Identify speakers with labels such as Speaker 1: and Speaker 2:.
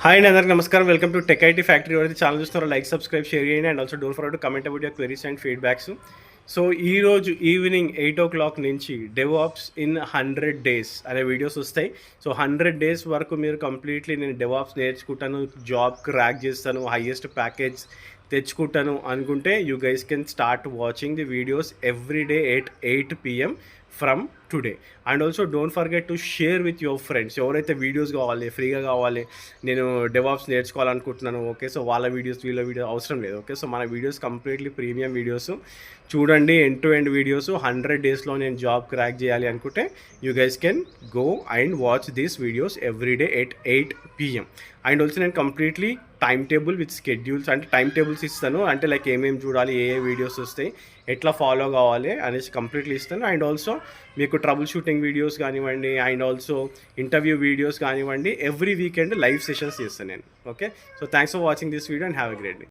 Speaker 1: Hi అండి, అందరికీ నమస్కారం. Welcome to tech IT factory. ఎవరైతే ఛానల్ చూస్తున్నారో లైక్, సబ్స్క్రైబ్, షేర్ చేయండి. And also don't forget to comment about your queries and feedbacks. So ఈరోజు evening 8 నుంచి డెవాప్స్ ఇన్ 100 days అనే వీడియోస్ వస్తాయి. సో 100 days వరకు మీరు కంప్లీట్లీ నేను డెవాప్స్ నేర్చుకుంటాను, జాబ్ క్రాక్ చేస్తాను, హైయెస్ట్ ప్యాకేజ్ తెచ్చుకుంటాను అనుకుంటే you guys can start watching the videos every day at 8 PM from today. And also don't forget to share with your friends. ఎవరైతే videos కావాలి, ఫ్రీగా కావాలి, నేను డెవాప్స్ నేర్చుకోవాలనుకుంటున్నాను, ఓకే, సో వాళ్ళ వీడియోస్ వీళ్ళ వీడియో అవసరం లేదు. ఓకే, సో మన వీడియోస్ కంప్లీట్లీ ప్రీమియం వీడియోస్ చూడండి, ఎండ్ టు ఎండ్ వీడియోస్. 100 daysలో నేను జాబ్ క్రాక్ చేయాలి అనుకుంటే you guys can go and watch these videos every day at 8 PM. And also నేను completely time table with schedules, అంటే time tables ఇస్తాను, అంటే like ఏమేమి చూడాలి, ఏ వీడియోస్ వస్తాయి, ఎట్లా ఫాలో కావాలి అనేసి కంప్లీట్లీ ఇస్తాను. అండ్ ఆల్సో మీకు ట్రబుల్ షూటింగ్ వీడియోస్ కానివ్వండి, అండ్ ఆల్సో ఇంటర్వ్యూ వీడియోస్ కానివ్వండి, ఎవ్రీ వీకెండ్ లైవ్ సెషన్స్ చేస్తాను నేను. Okay, so thanks for watching this video and have a great day.